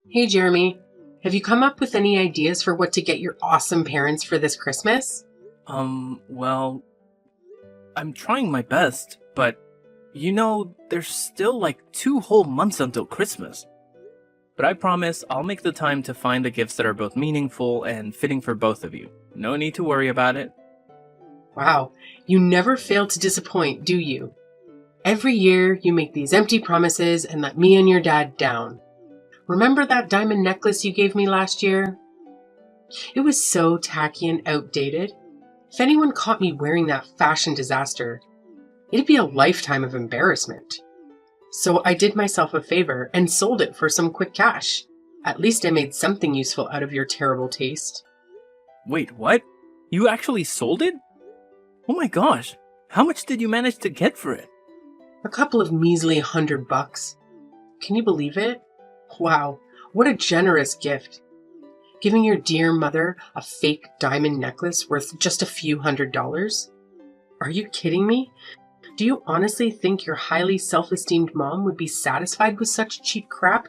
Hey Jeremy, have you come up with any ideas for what to get your awesome parents for this Christmas? Well, I'm trying my best, but there's still like 2 whole months until Christmas. But I promise I'll make the time to find the gifts that are both meaningful and fitting for both of you. No need to worry about it. Wow, you never fail to disappoint, do you? Every year you make these empty promises and let me and your dad down. Remember that diamond necklace you gave me last year? It was so tacky and outdated. If anyone caught me wearing that fashion disaster, it'd be a lifetime of embarrassment. So I did myself a favor and sold it for some quick cash. At least I made something useful out of your terrible taste. Wait, what? You actually sold it? Oh my gosh, how much did you manage to get for it? A couple of measly $100. Can you believe it? Wow, what a generous gift. Giving your dear mother a fake diamond necklace worth just a few $100s? Are you kidding me? Do you honestly think your highly self-esteemed mom would be satisfied with such cheap crap?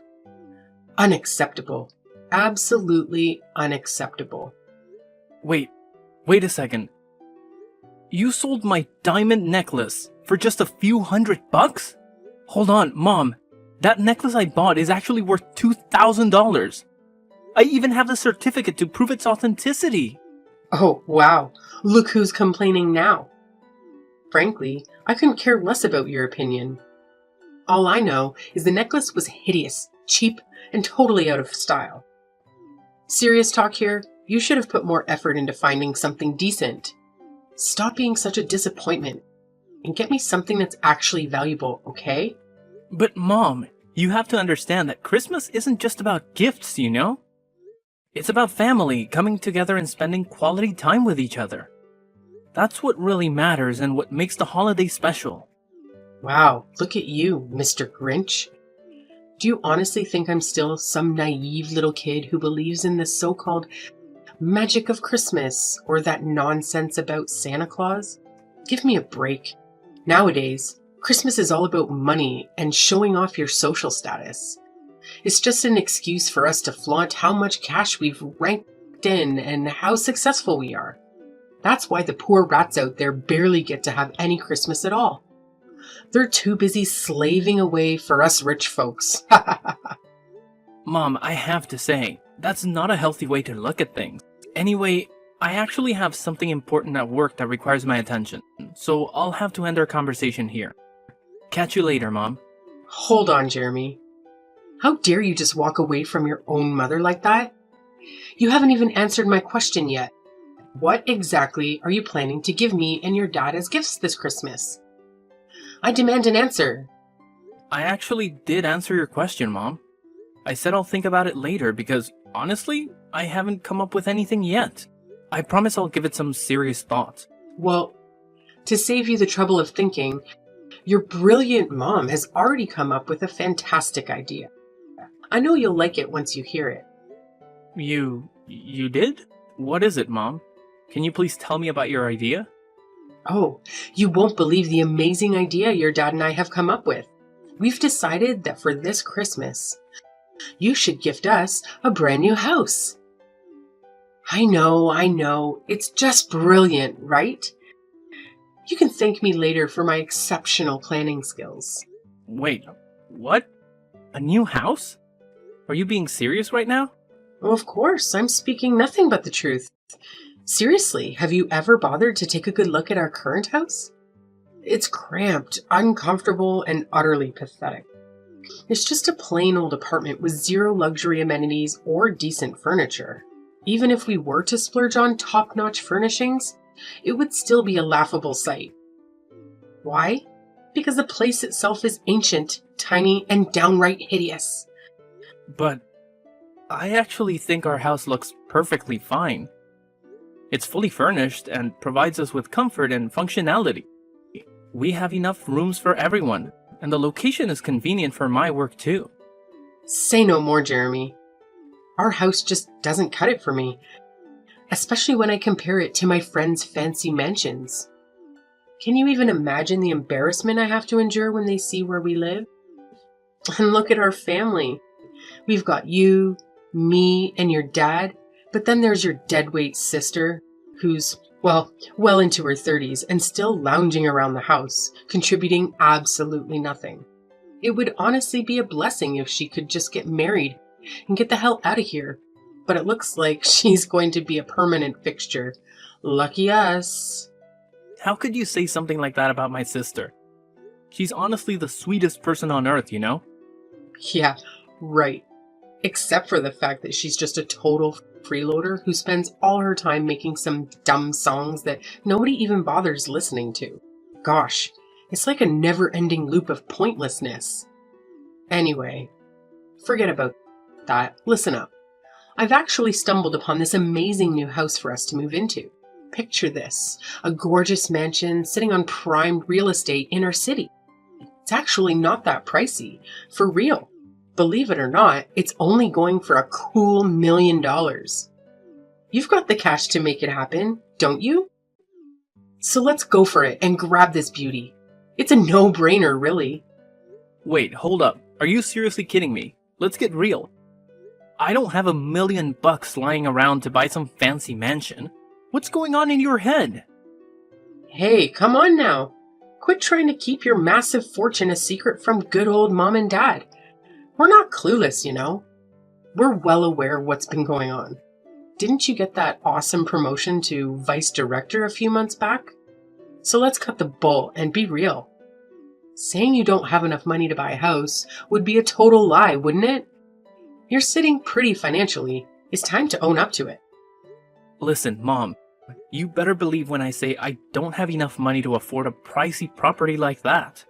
Unacceptable. Absolutely unacceptable. Wait a second. You sold my diamond necklace for just a few $100? Hold on, Mom. That necklace I bought is actually worth $2,000. I even have the certificate to prove its authenticity. Oh, wow. Look who's complaining now. Frankly, I couldn't care less about your opinion. All I know is the necklace was hideous, cheap, and totally out of style. Serious talk here, you should have put more effort into finding something decent. Stop being such a disappointment and get me something that's actually valuable, okay? But Mom, you have to understand that Christmas isn't just about gifts, you know? It's about family coming together and spending quality time with each other. That's what really matters and what makes the holiday special. Wow, look at you, Mr. Grinch. Do you honestly think I'm still some naive little kid who believes in the so-called magic of Christmas or that nonsense about Santa Claus? Give me a break. Nowadays, Christmas is all about money and showing off your social status. It's just an excuse for us to flaunt how much cash we've ranked in and how successful we are. That's why the poor rats out there barely get to have any Christmas at all. They're too busy slaving away for us rich folks. Mom, I have to say, that's not a healthy way to look at things. Anyway, I actually have something important at work that requires my attention, so I'll have to end our conversation here. Catch you later, Mom. Hold on, Jeremy. How dare you just walk away from your own mother like that? You haven't even answered my question yet. What exactly are you planning to give me and your dad as gifts this Christmas? I demand an answer. I actually did answer your question, Mom. I said I'll think about it later because, honestly, I haven't come up with anything yet. I promise I'll give it some serious thought. Well, to save you the trouble of thinking, your brilliant mom has already come up with a fantastic idea. I know you'll like it once you hear it. You did? What is it, Mom? Can you please tell me about your idea? Oh, you won't believe the amazing idea your dad and I have come up with. We've decided that for this Christmas, you should gift us a brand new house. I know. It's just brilliant, right? You can thank me later for my exceptional planning skills. Wait, what? A new house? Are you being serious right now? Oh, of course, I'm speaking nothing but the truth. Seriously, have you ever bothered to take a good look at our current house? It's cramped, uncomfortable, and utterly pathetic. It's just a plain old apartment with zero luxury amenities or decent furniture. Even if we were to splurge on top-notch furnishings, it would still be a laughable sight. Why? Because the place itself is ancient, tiny, and downright hideous. But I actually think our house looks perfectly fine. It's fully furnished and provides us with comfort and functionality. We have enough rooms for everyone, and the location is convenient for my work too. Say no more, Jeremy. Our house just doesn't cut it for me, especially when I compare it to my friends' fancy mansions. Can you even imagine the embarrassment I have to endure when they see where we live? And look at our family. We've got you, me, and your dad, but then there's your deadweight sister, who's, well into her 30s and still lounging around the house, contributing absolutely nothing. It would honestly be a blessing if she could just get married and get the hell out of here. But it looks like she's going to be a permanent fixture. Lucky us. How could you say something like that about my sister? She's honestly the sweetest person on earth, you know? Yeah, right. Except for the fact that she's just a total freeloader who spends all her time making some dumb songs that nobody even bothers listening to. Gosh, it's like a never-ending loop of pointlessness. Anyway, forget about that. Listen up. I've actually stumbled upon this amazing new house for us to move into. Picture this, a gorgeous mansion sitting on prime real estate in our city. It's actually not that pricey, for real. Believe it or not, it's only going for a cool $1 million. You've got the cash to make it happen, don't you? So let's go for it and grab this beauty. It's a no-brainer, really. Wait, hold up. Are you seriously kidding me? Let's get real. I don't have $1 million lying around to buy some fancy mansion. What's going on in your head? Hey, come on now. Quit trying to keep your massive fortune a secret from good old mom and dad. We're not clueless, you know. We're well aware of what's been going on. Didn't you get that awesome promotion to vice director a few months back? So let's cut the bull and be real. Saying you don't have enough money to buy a house would be a total lie, wouldn't it? You're sitting pretty financially. It's time to own up to it. Listen, Mom, you better believe when I say I don't have enough money to afford a pricey property like that.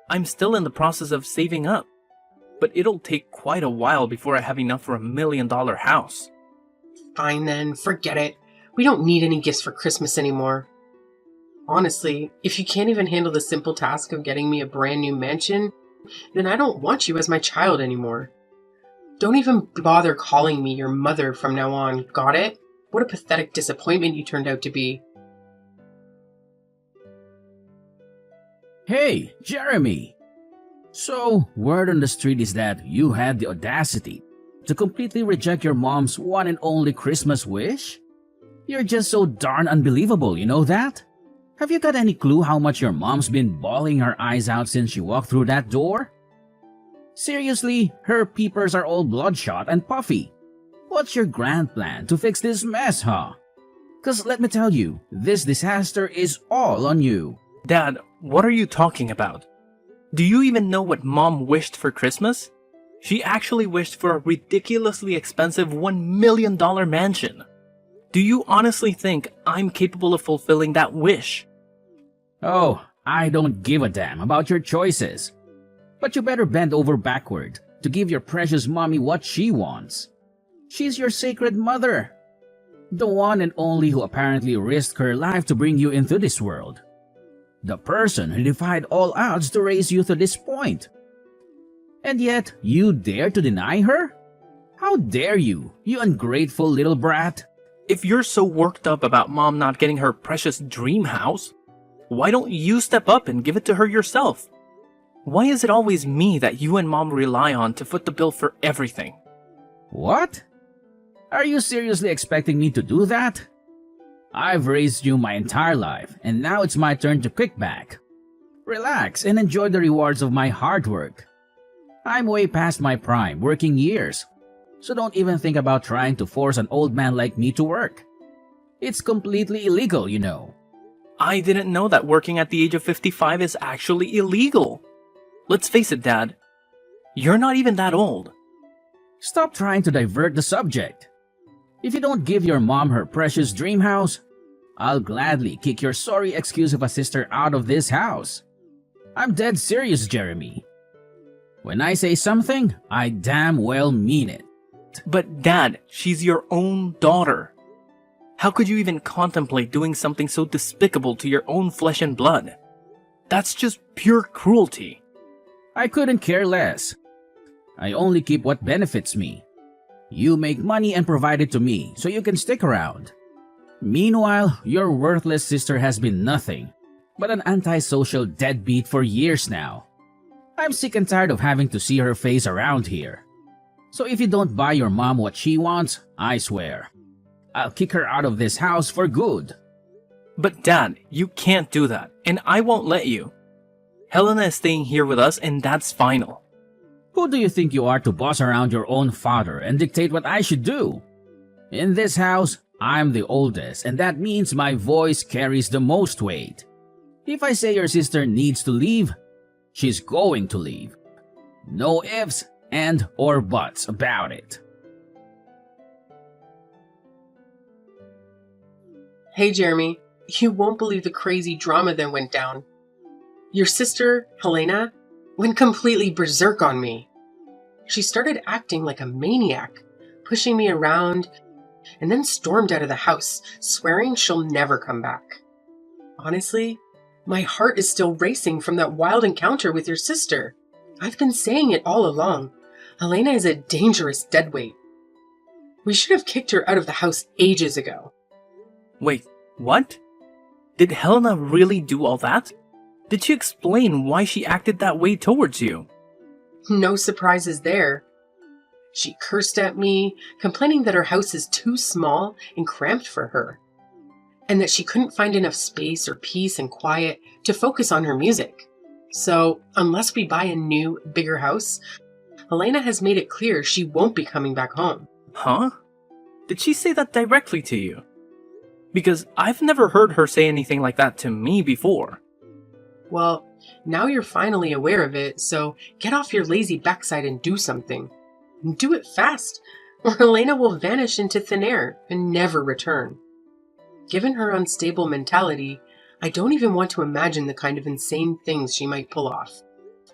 I'm still in the process of saving up, but it'll take quite a while before I have enough for $1 million house. Fine then, forget it. We don't need any gifts for Christmas anymore. Honestly, if you can't even handle the simple task of getting me a brand new mansion, then I don't want you as my child anymore. Don't even bother calling me your mother from now on, got it? What a pathetic disappointment you turned out to be. Hey, Jeremy! So, word on the street is that you had the audacity to completely reject your mom's one and only Christmas wish? You're just so darn unbelievable, you know that? Have you got any clue how much your mom's been bawling her eyes out since she walked through that door? Seriously, her peepers are all bloodshot and puffy. What's your grand plan to fix this mess, huh? 'Cause let me tell you, this disaster is all on you. Dad, what are you talking about? Do you even know what Mom wished for Christmas? She actually wished for a ridiculously expensive $1 million mansion. Do you honestly think I'm capable of fulfilling that wish? Oh, I don't give a damn about your choices. But you better bend over backward to give your precious mommy what she wants. She's your sacred mother. The one and only who apparently risked her life to bring you into this world. The person who defied all odds to raise you to this point. And yet, you dare to deny her? How dare you, you ungrateful little brat? If you're so worked up about Mom not getting her precious dream house, why don't you step up and give it to her yourself? Why is it always me that you and Mom rely on to foot the bill for everything? What? Are you seriously expecting me to do that? I've raised you my entire life, and now it's my turn to kick back. Relax and enjoy the rewards of my hard work. I'm way past my prime working years, so don't even think about trying to force an old man like me to work. It's completely illegal, you know. I didn't know that working at the age of 55 is actually illegal. Let's face it, Dad. You're not even that old. Stop trying to divert the subject. If you don't give your mom her precious dream house, I'll gladly kick your sorry excuse of a sister out of this house. I'm dead serious, Jeremy. When I say something, I damn well mean it. But Dad, she's your own daughter. How could you even contemplate doing something so despicable to your own flesh and blood? That's just pure cruelty. I couldn't care less. I only keep what benefits me. You make money and provide it to me so you can stick around. Meanwhile, your worthless sister has been nothing but an antisocial deadbeat for years now. I'm sick and tired of having to see her face around here. So if you don't buy your mom what she wants, I swear, I'll kick her out of this house for good. But Dad, you can't do that, and I won't let you. Helena is staying here with us, and that's final. Who do you think you are to boss around your own father and dictate what I should do? In this house, I'm the oldest, and that means my voice carries the most weight. If I say your sister needs to leave, she's going to leave. No ifs and or buts about it. Hey, Jeremy, you won't believe the crazy drama that went down. Your sister, Helena, went completely berserk on me. She started acting like a maniac, pushing me around, and then stormed out of the house, swearing she'll never come back. Honestly, my heart is still racing from that wild encounter with your sister. I've been saying it all along. Helena is a dangerous deadweight. We should have kicked her out of the house ages ago. Wait, what? Did Helena really do all that? Did she explain why she acted that way towards you? No surprises there. She cursed at me, complaining that her house is too small and cramped for her, and that she couldn't find enough space or peace and quiet to focus on her music. So, unless we buy a new, bigger house, Helena has made it clear she won't be coming back home. Huh? Did she say that directly to you? Because I've never heard her say anything like that to me before. Well, now you're finally aware of it, so get off your lazy backside and do something. And do it fast, or Helena will vanish into thin air and never return. Given her unstable mentality, I don't even want to imagine the kind of insane things she might pull off.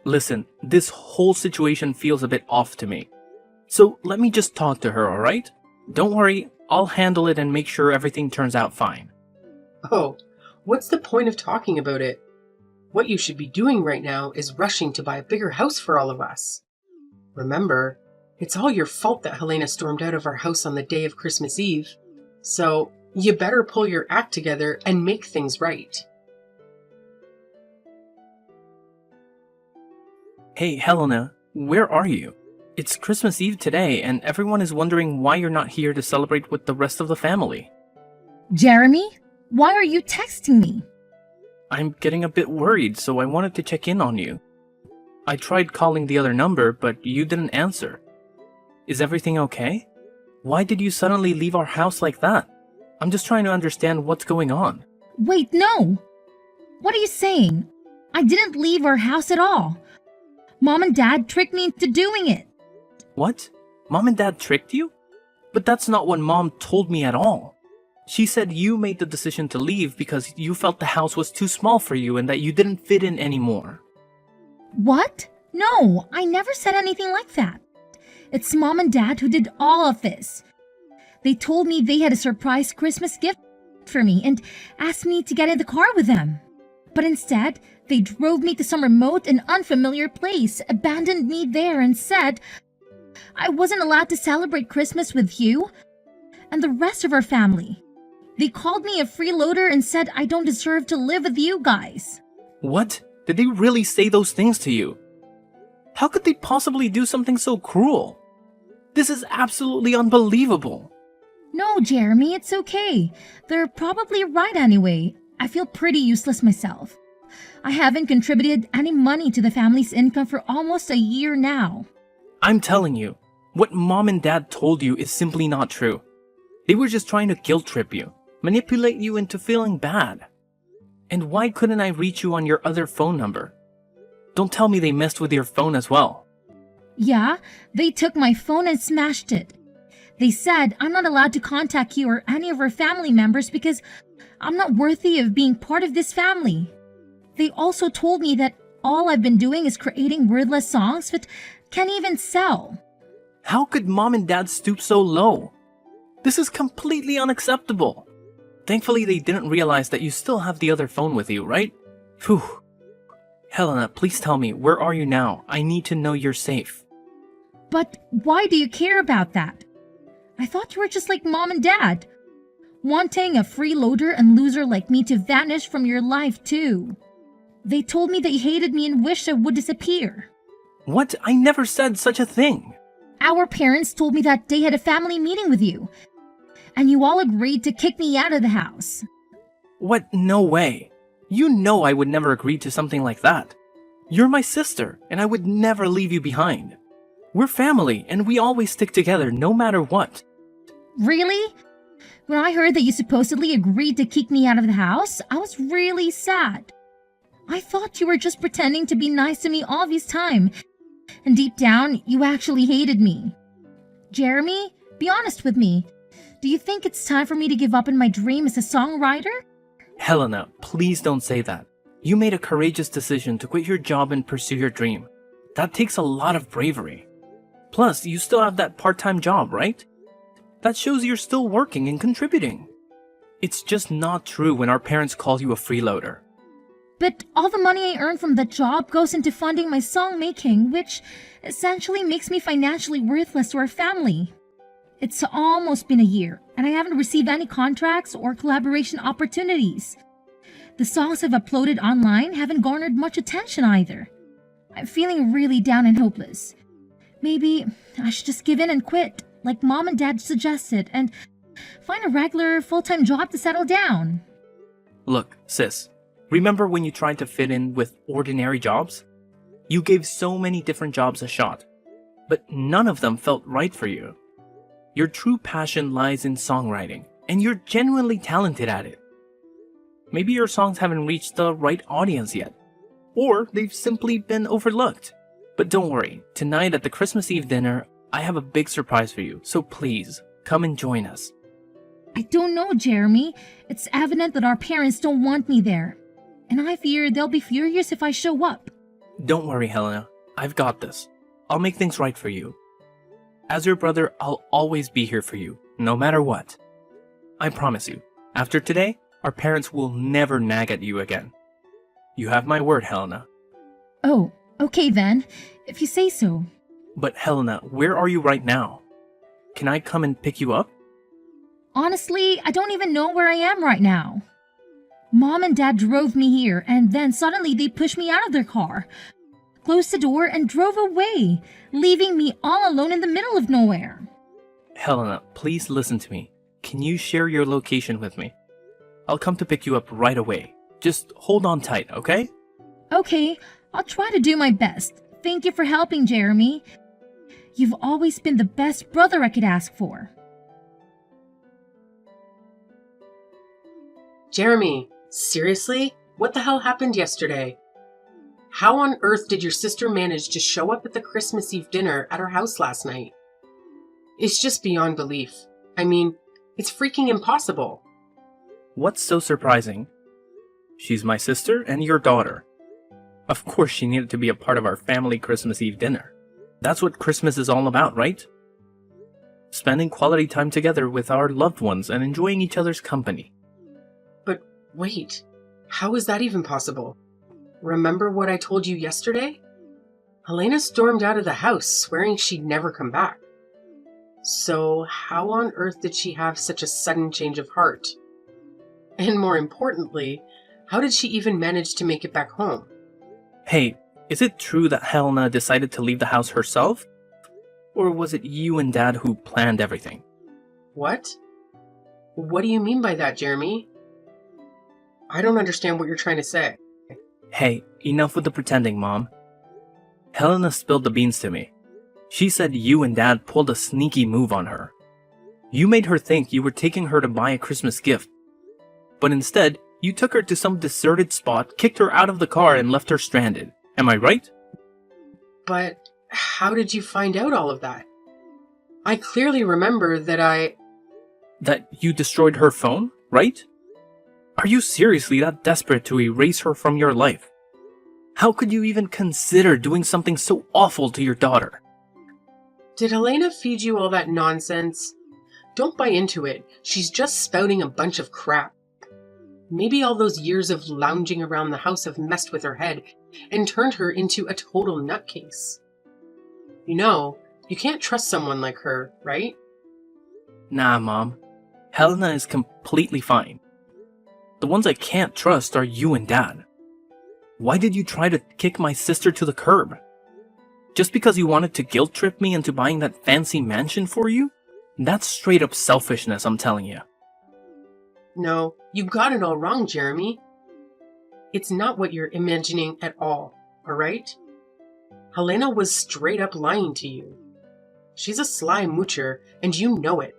Listen, this whole situation feels a bit off to me. So let me just talk to her, alright? Don't worry, I'll handle it and make sure everything turns out fine. Oh, what's the point of talking about it? What you should be doing right now is rushing to buy a bigger house for all of us. Remember, it's all your fault that Helena stormed out of our house on the day of Christmas Eve. So, you better pull your act together and make things right. Hey, Helena, where are you? It's Christmas Eve today, and everyone is wondering why you're not here to celebrate with the rest of the family. Jeremy, why are you texting me? I'm getting a bit worried, so I wanted to check in on you. I tried calling the other number, but you didn't answer. Is everything okay? Why did you suddenly leave our house like that? I'm just trying to understand what's going on. Wait, no! What are you saying? I didn't leave our house at all. Mom and Dad tricked me into doing it. What? Mom and Dad tricked you? But that's not what Mom told me at all. She said you made the decision to leave because you felt the house was too small for you and that you didn't fit in anymore. What? No, I never said anything like that. It's Mom and Dad who did all of this. They told me they had a surprise Christmas gift for me and asked me to get in the car with them. But instead, they drove me to some remote and unfamiliar place, abandoned me there, and said I wasn't allowed to celebrate Christmas with you and the rest of our family. They called me a freeloader and said I don't deserve to live with you guys. What? Did they really say those things to you? How could they possibly do something so cruel? This is absolutely unbelievable. No, Jeremy, it's okay. They're probably right anyway. I feel pretty useless myself. I haven't contributed any money to the family's income for almost a year now. I'm telling you, what Mom and Dad told you is simply not true. They were just trying to guilt trip you, manipulate you into feeling bad. And why couldn't I reach you on your other phone number? Don't tell me they messed with your phone as well. Yeah, they took my phone and smashed it. They said I'm not allowed to contact you or any of our family members because I'm not worthy of being part of this family. They also told me that all I've been doing is creating wordless songs that can't even sell. How could Mom and Dad stoop so low? This is completely unacceptable. Thankfully, they didn't realize that you still have the other phone with you, right? Phew. Helena, please tell me, where are you now? I need to know you're safe. But why do you care about that? I thought you were just like Mom and Dad, wanting a freeloader and loser like me to vanish from your life too. They told me that you hated me and wished I would disappear. What? I never said such a thing. Our parents told me that they had a family meeting with you, and you all agreed to kick me out of the house. What? No way. You know I would never agree to something like that. You're my sister, and I would never leave you behind. We're family, and we always stick together no matter what. Really? When I heard that you supposedly agreed to kick me out of the house, I was really sad. I thought you were just pretending to be nice to me all this time, and deep down, you actually hated me. Jeremy, be honest with me. Do you think it's time for me to give up on my dream as a songwriter? Helena, please don't say that. You made a courageous decision to quit your job and pursue your dream. That takes a lot of bravery. Plus, you still have that part-time job, right? That shows you're still working and contributing. It's just not true when our parents call you a freeloader. But all the money I earn from that job goes into funding my song making, which essentially makes me financially worthless to our family. It's almost been a year, and I haven't received any contracts or collaboration opportunities. The songs I've uploaded online haven't garnered much attention either. I'm feeling really down and hopeless. Maybe I should just give in and quit, like Mom and Dad suggested, and find a regular full-time job to settle down. Look, sis, remember when you tried to fit in with ordinary jobs? You gave so many different jobs a shot, but none of them felt right for you. Your true passion lies in songwriting, and you're genuinely talented at it. Maybe your songs haven't reached the right audience yet, or they've simply been overlooked. But don't worry, tonight at the Christmas Eve dinner, I have a big surprise for you, so please, come and join us. I don't know, Jeremy. It's evident that our parents don't want me there, and I fear they'll be furious if I show up. Don't worry, Helena. I've got this. I'll make things right for you. As your brother, I'll always be here for you, no matter what. I promise you, after today, our parents will never nag at you again. You have my word, Helena. Oh, okay then, if you say so. But Helena, where are you right now? Can I come and pick you up? Honestly, I don't even know where I am right now. Mom and Dad drove me here, and then suddenly they pushed me out of their car, closed the door, and drove away, leaving me all alone in the middle of nowhere. Helena, please listen to me. Can you share your location with me? I'll come to pick you up right away. Just hold on tight, okay? Okay, I'll try to do my best. Thank you for helping, Jeremy. You've always been the best brother I could ask for. Jeremy, seriously? What the hell happened yesterday? How on earth did your sister manage to show up at the Christmas Eve dinner at our house last night? It's just beyond belief. I mean, it's freaking impossible. What's so surprising? She's my sister and your daughter. Of course she needed to be a part of our family Christmas Eve dinner. That's what Christmas is all about, right? Spending quality time together with our loved ones and enjoying each other's company. But wait, how is that even possible? Remember what I told you yesterday? Helena stormed out of the house, swearing she'd never come back. So how on earth did she have such a sudden change of heart? And more importantly, how did she even manage to make it back home? Hey, is it true that Helena decided to leave the house herself? Or was it you and Dad who planned everything? What? What do you mean by that, Jeremy? I don't understand what you're trying to say. Hey, enough with the pretending, Mom. Helena spilled the beans to me. She said you and Dad pulled a sneaky move on her. You made her think you were taking her to buy a Christmas gift. But instead, you took her to some deserted spot, kicked her out of the car, and left her stranded. Am I right? But how did you find out all of that? I clearly remember that you destroyed her phone, right? Are you seriously that desperate to erase her from your life? How could you even consider doing something so awful to your daughter? Did Helena feed you all that nonsense? Don't buy into it. She's just spouting a bunch of crap. Maybe all those years of lounging around the house have messed with her head and turned her into a total nutcase. You know, you can't trust someone like her, right? Nah, Mom. Helena is completely fine. The ones I can't trust are you and Dad. Why did you try to kick my sister to the curb? Just because you wanted to guilt trip me into buying that fancy mansion for you? That's straight up selfishness, I'm telling you. No, you got it all wrong, Jeremy. It's not what you're imagining at all right? Helena was straight up lying to you. She's a sly moocher, and you know it.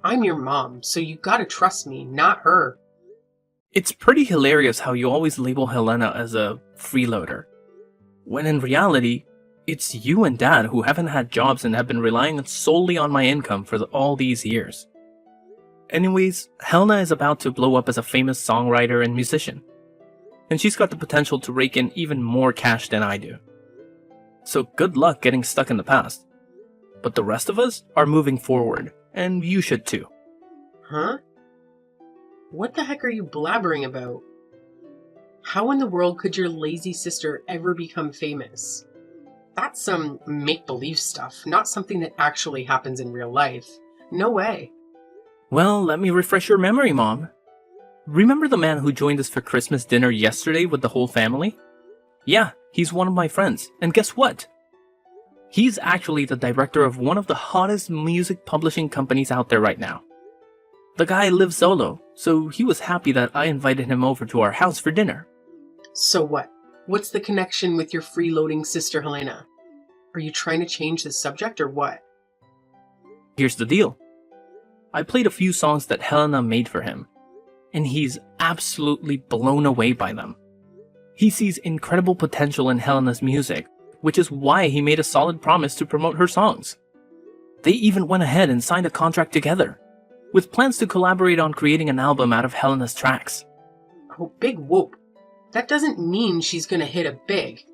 I'm your mom, so you gotta trust me, not her. It's pretty hilarious how you always label Helena as a freeloader, when in reality, it's you and Dad who haven't had jobs and have been relying solely on my income for all these years. Anyways, Helena is about to blow up as a famous songwriter and musician, and she's got the potential to rake in even more cash than I do. So good luck getting stuck in the past. But the rest of us are moving forward, and you should too. Huh? What the heck are you blabbering about? How in the world could your lazy sister ever become famous? That's some make-believe stuff, not something that actually happens in real life. No way. Well, let me refresh your memory, Mom. Remember the man who joined us for Christmas dinner yesterday with the whole family? Yeah, he's one of my friends, and guess what? He's actually the director of one of the hottest music publishing companies out there right now. The guy lives solo, so he was happy that I invited him over to our house for dinner. So what? What's the connection with your freeloading sister Helena? Are you trying to change the subject or what? Here's the deal. I played a few songs that Helena made for him, and he's absolutely blown away by them. He sees incredible potential in Helena's music, which is why he made a solid promise to promote her songs. They even went ahead and signed a contract together, with plans to collaborate on creating an album out of Helena's tracks. Oh, big whoop. That doesn't mean she's gonna hit it big.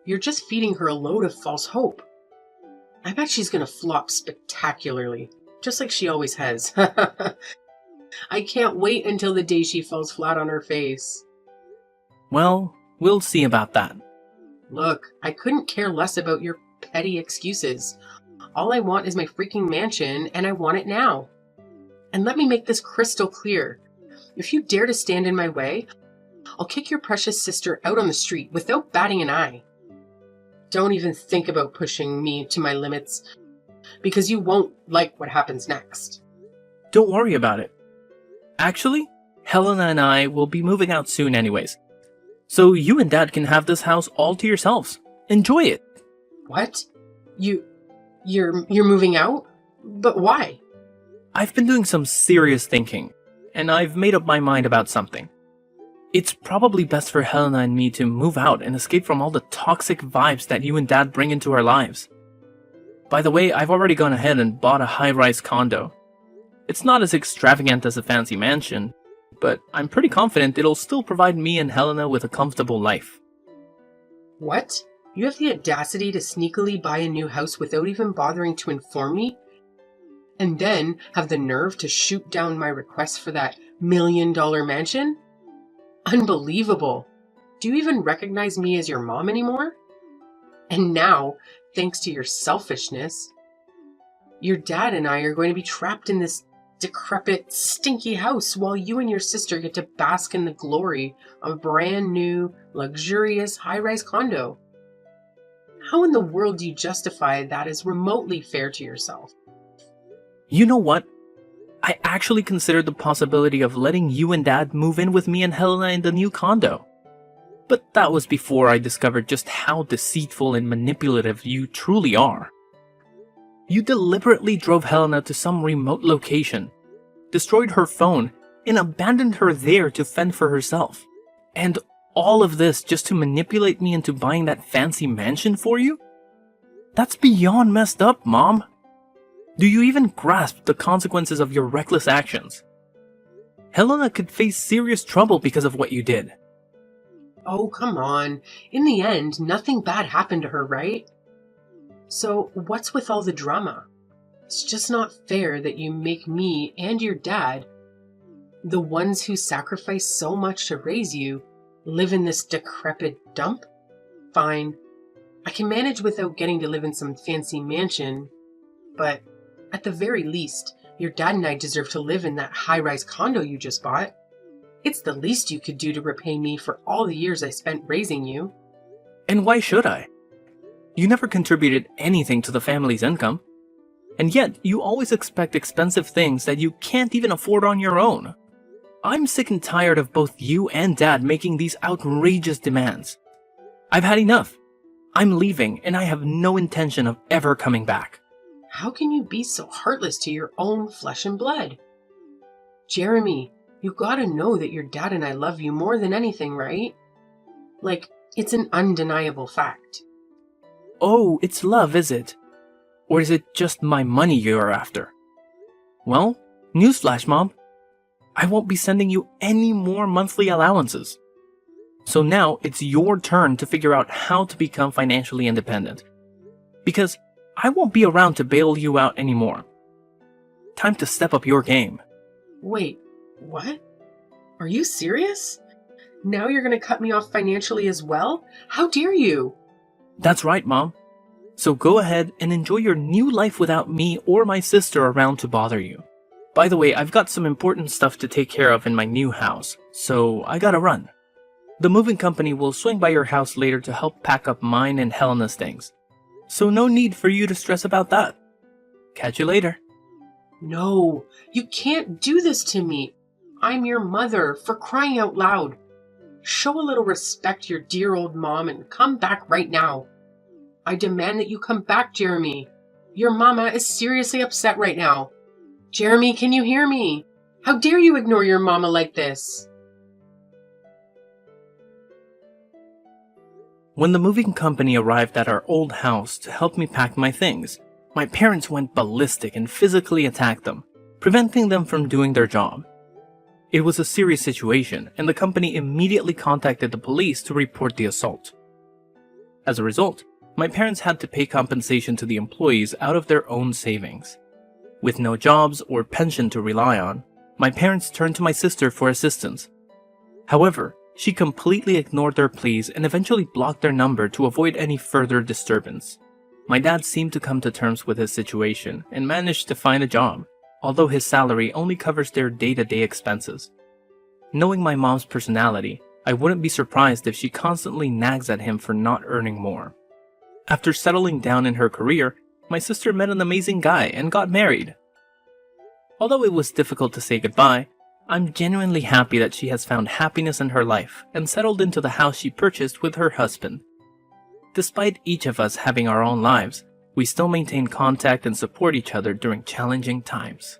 You're just feeding her a load of false hope. I bet she's gonna flop spectacularly, just like she always has. I can't wait until the day she falls flat on her face. Well, we'll see about that. Look, I couldn't care less about your petty excuses. All I want is my freaking mansion, and I want it now. And let me make this crystal clear. If you dare to stand in my way, I'll kick your precious sister out on the street without batting an eye. Don't even think about pushing me to my limits, because you won't like what happens next. Don't worry about it. Actually, Helena and I will be moving out soon anyways. So you and Dad can have this house all to yourselves. Enjoy it. What? You're moving out? But why? I've been doing some serious thinking, and I've made up my mind about something. It's probably best for Helena and me to move out and escape from all the toxic vibes that you and Dad bring into our lives. By the way, I've already gone ahead and bought a high-rise condo. It's not as extravagant as a fancy mansion, but I'm pretty confident it'll still provide me and Helena with a comfortable life. What? You have the audacity to sneakily buy a new house without even bothering to inform me? And then have the nerve to shoot down my request for that $1 million mansion? Unbelievable. Do you even recognize me as your mom anymore? And now, thanks to your selfishness, your dad and I are going to be trapped in this decrepit, stinky house while you and your sister get to bask in the glory of a brand new, luxurious, high-rise condo. How in the world do you justify that as remotely fair to yourself? You know what? I actually considered the possibility of letting you and Dad move in with me and Helena in the new condo. But that was before I discovered just how deceitful and manipulative you truly are. You deliberately drove Helena to some remote location, destroyed her phone, and abandoned her there to fend for herself. And all of this just to manipulate me into buying that fancy mansion for you? That's beyond messed up, Mom. Do you even grasp the consequences of your reckless actions? Helena could face serious trouble because of what you did. Oh, come on. In the end, nothing bad happened to her, right? So, what's with all the drama? It's just not fair that you make me and your dad, the ones who sacrificed so much to raise you, live in this decrepit dump? Fine. I can manage without getting to live in some fancy mansion, but at the very least, your dad and I deserve to live in that high-rise condo you just bought. It's the least you could do to repay me for all the years I spent raising you. And why should I? You never contributed anything to the family's income. And yet, you always expect expensive things that you can't even afford on your own. I'm sick and tired of both you and Dad making these outrageous demands. I've had enough. I'm leaving, and I have no intention of ever coming back. How can you be so heartless to your own flesh and blood? Jeremy, you gotta know that your dad and I love you more than anything, right? Like, it's an undeniable fact. Oh, it's love, is it? Or is it just my money you're after? Well, newsflash, Mom. I won't be sending you any more monthly allowances. So now it's your turn to figure out how to become financially independent. Because I won't be around to bail you out anymore. Time to step up your game. Wait, what? Are you serious? Now you're gonna cut me off financially as well? How dare you? That's right, Mom. So go ahead and enjoy your new life without me or my sister around to bother you. By the way, I've got some important stuff to take care of in my new house, so I gotta run. The moving company will swing by your house later to help pack up mine and Helena's things. So no need for you to stress about that. Catch you later. No, you can't do this to me. I'm your mother, for crying out loud. Show a little respect to your dear old mom and come back right now. I demand that you come back, Jeremy. Your mama is seriously upset right now. Jeremy, can you hear me? How dare you ignore your mama like this? When the moving company arrived at our old house to help me pack my things, my parents went ballistic and physically attacked them, preventing them from doing their job. It was a serious situation, and the company immediately contacted the police to report the assault. As a result, my parents had to pay compensation to the employees out of their own savings. With no jobs or pension to rely on, my parents turned to my sister for assistance. However, she completely ignored their pleas and eventually blocked their number to avoid any further disturbance. My dad seemed to come to terms with his situation and managed to find a job, although his salary only covers their day-to-day expenses. Knowing my mom's personality, I wouldn't be surprised if she constantly nags at him for not earning more. After settling down in her career, my sister met an amazing guy and got married. Although it was difficult to say goodbye, I'm genuinely happy that she has found happiness in her life and settled into the house she purchased with her husband. Despite each of us having our own lives, we still maintain contact and support each other during challenging times.